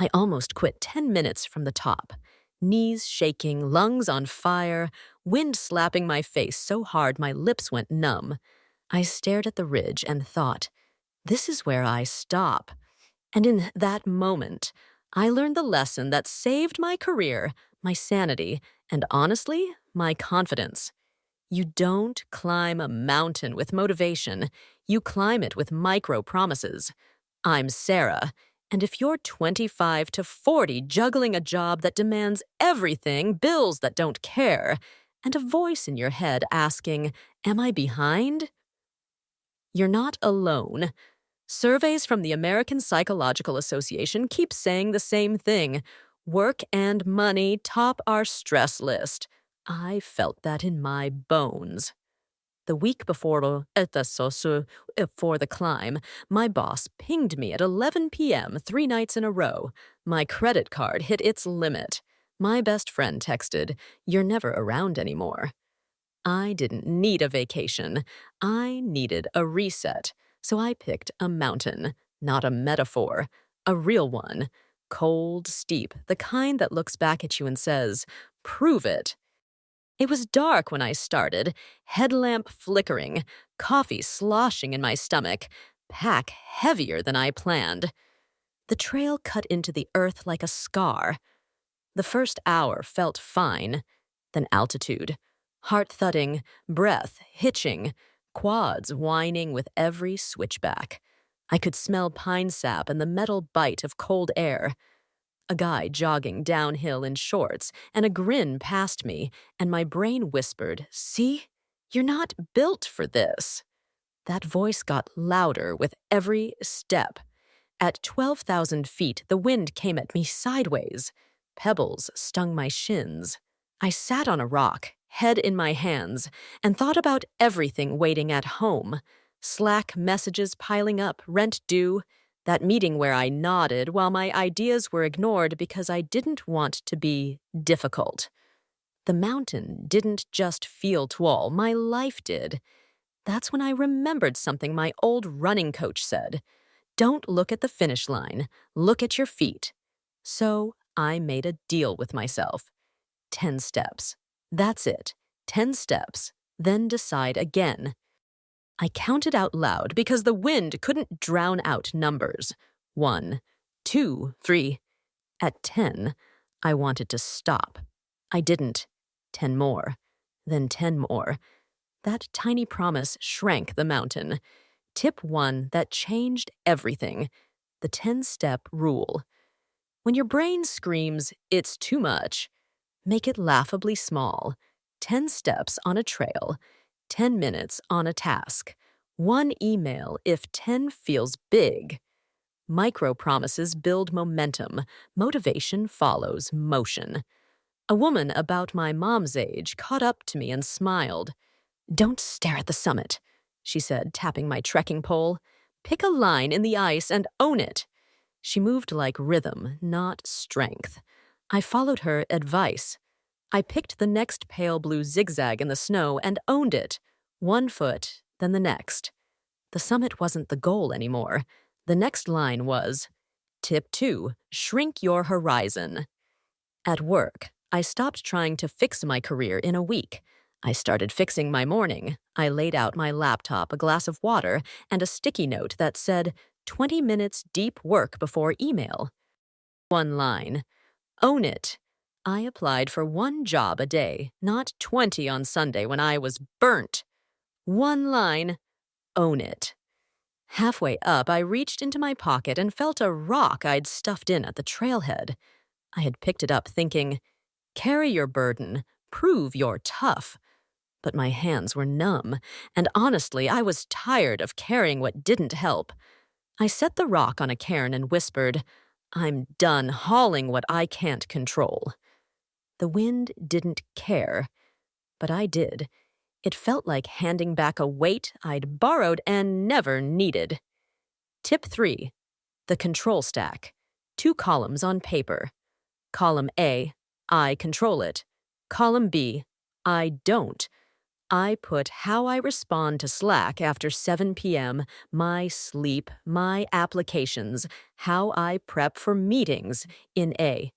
I almost quit 10 minutes from the top. Knees shaking, lungs on fire, wind slapping my face so hard my lips went numb. I stared at the ridge and thought, this is where I stop. And in that moment, I learned the lesson that saved my career, my sanity, and honestly, my confidence. You don't climb a mountain with motivation. You climb it with micro promises. I'm Sarah, and if you're 25 to 40 juggling a job that demands everything, bills that don't care, and a voice in your head asking, am I behind? You're not alone. Surveys from the American Psychological Association keep saying the same thing. Work and money top our stress list. I felt that in my bones. The week before for the climb, my boss pinged me at 11 p.m. 3 nights in a row. My credit card hit its limit. My best friend texted, "You're never around anymore." I didn't need a vacation. I needed a reset. So I picked a mountain, not a metaphor, a real one. Cold, steep, the kind that looks back at you and says, "Prove it." It was dark when I started, headlamp flickering, coffee sloshing in my stomach, pack heavier than I planned. The trail cut into the earth like a scar. The first hour felt fine, then altitude, heart thudding, breath hitching, quads whining with every switchback. I could smell pine sap and the metal bite of cold air. A guy jogging downhill in shorts, and a grin passed me, and my brain whispered, "See? You're not built for this." That voice got louder with every step. At 12,000 feet, the wind came at me sideways. Pebbles stung my shins. I sat on a rock, head in my hands, and thought about everything waiting at home. Slack messages piling up, rent due. That meeting where I nodded while my ideas were ignored because I didn't want to be difficult. The mountain didn't just feel tall, my life did. That's when I remembered something my old running coach said. Don't look at the finish line, look at your feet. So I made a deal with myself. 10 steps. That's it. 10 steps. Then decide again. I counted out loud because the wind couldn't drown out numbers. 1, 2, 3. At 10, I wanted to stop. I didn't. 10 more. Then 10 more. That tiny promise shrank the mountain. Tip 1 that changed everything. The 10-step rule. When your brain screams, "It's too much," make it laughably small. 10 steps on a trail. 10 minutes on a task. 1 email if 10 feels big. Micro promises build momentum. Motivation follows motion. A woman about my mom's age caught up to me and smiled. "Don't stare at the summit," she said, tapping my trekking pole. "Pick a line in the ice and own it." She moved like rhythm, not strength. I followed her advice. I picked the next pale blue zigzag in the snow and owned it. 1 foot, then the next. The summit wasn't the goal anymore. The next line was, Tip 2, shrink your horizon. At work, I stopped trying to fix my career in a week. I started fixing my morning. I laid out my laptop, a glass of water, and a sticky note that said, 20 minutes deep work before email. 1 line. Own it. I applied for 1 job a day, not 20 on Sunday when I was burnt. 1 line. Own it. Halfway up, I reached into my pocket and felt a rock I'd stuffed in at the trailhead. I had picked it up thinking, carry your burden, prove you're tough. But my hands were numb, and honestly, I was tired of carrying what didn't help. I set the rock on a cairn and whispered, I'm done hauling what I can't control. The wind didn't care, but I did. It felt like handing back a weight I'd borrowed and never needed. Tip 3. The control stack. 2 columns on paper. Column A, I control it. Column B, I don't. I put how I respond to Slack after 7 p.m., my sleep, my applications, how I prep for meetings in A.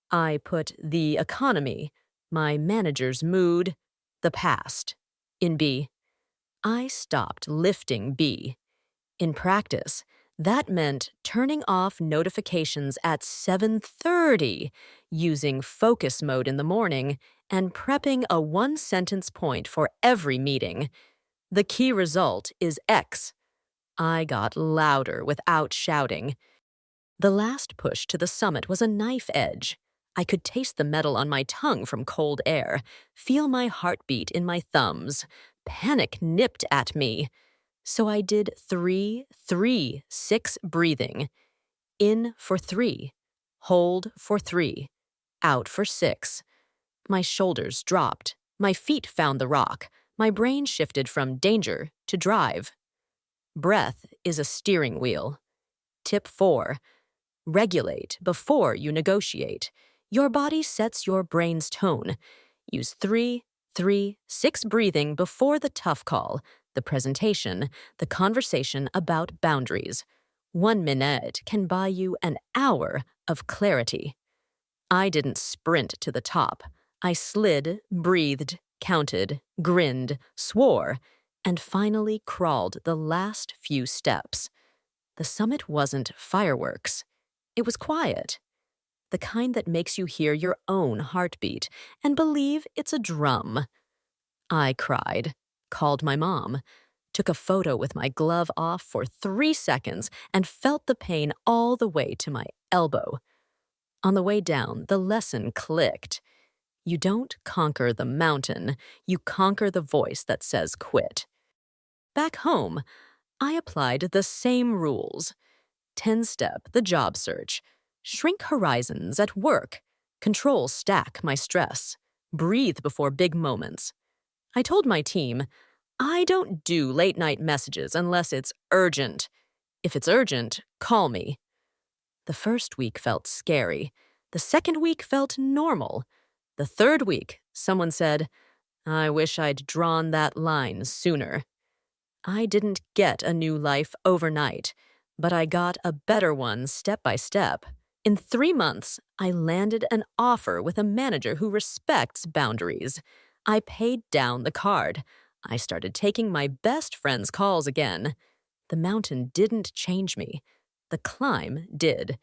I put the economy, my manager's mood, the past in B. I stopped lifting B. In practice, that meant turning off notifications at 7:30, using focus mode in the morning, and prepping a one-sentence point for every meeting. The key result is X. I got louder without shouting. The last push to the summit was a knife edge. I could taste the metal on my tongue from cold air, feel my heartbeat in my thumbs. Panic nipped at me. So I did 3-3-6 breathing. In for 3, hold for 3, out for 6. My shoulders dropped. My feet found the rock. My brain shifted from danger to drive. Breath is a steering wheel. Tip 4. Regulate before you negotiate. Your body sets your brain's tone. Use 3-3-6 breathing before the tough call, the presentation, the conversation about boundaries. 1 minute can buy you an hour of clarity. I didn't sprint to the top. I slid, breathed, counted, grinned, swore, and finally crawled the last few steps. The summit wasn't fireworks. It was quiet. The kind that makes you hear your own heartbeat and believe it's a drum. I cried, called my mom, took a photo with my glove off for 3 seconds, and felt the pain all the way to my elbow. On the way down, the lesson clicked. You don't conquer the mountain, you conquer the voice that says quit. Back home, I applied the same rules. 10-step the job search, shrink horizons at work, control stack my stress, breathe before big moments. I told my team, I don't do late-night messages unless it's urgent. If it's urgent, call me. The first week felt scary. The second week felt normal. The third week, someone said, I wish I'd drawn that line sooner. I didn't get a new life overnight, but I got a better one step by step. In 3 months, I landed an offer with a manager who respects boundaries. I paid down the card. I started taking my best friend's calls again. The mountain didn't change me. The climb did.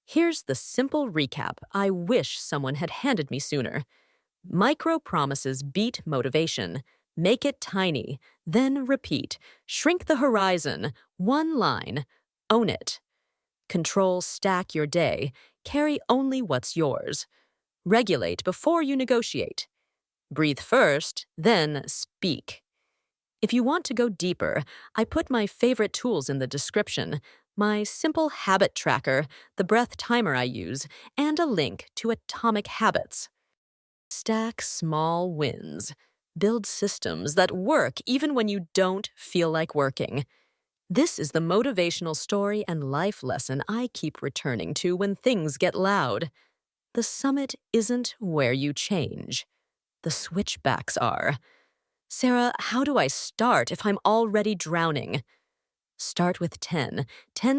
Here's the simple recap I wish someone had handed me sooner. Micro promises beat motivation. Make it tiny, then repeat. Shrink the horizon. 1 line. Own it. Control stack your day. Carry only what's yours. Regulate before you negotiate. Breathe first, then speak. If you want to go deeper, I put my favorite tools in the description. My simple habit tracker, the breath timer I use, and a link to Atomic Habits. Stack small wins. Build systems that work even when you don't feel like working. This is the motivational story and life lesson I keep returning to when things get loud. The summit isn't where you change. The switchbacks are. Sarah, how do I start if I'm already drowning? Start with 10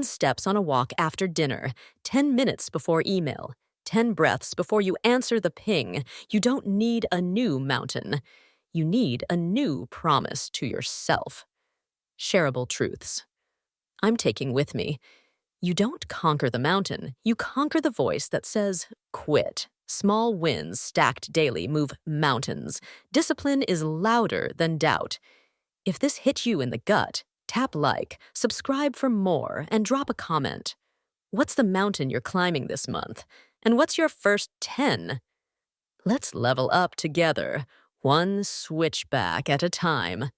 steps on a walk after dinner, 10 minutes before email, 10 breaths before you answer the ping. You don't need a new mountain. You need a new promise to yourself. Shareable truths. I'm taking with me. You don't conquer the mountain. You conquer the voice that says, quit. Small wins stacked daily move mountains. Discipline is louder than doubt. If this hit you in the gut, tap like, subscribe for more, and drop a comment. What's the mountain you're climbing this month? And what's your first 10? Let's level up together, one switchback at a time.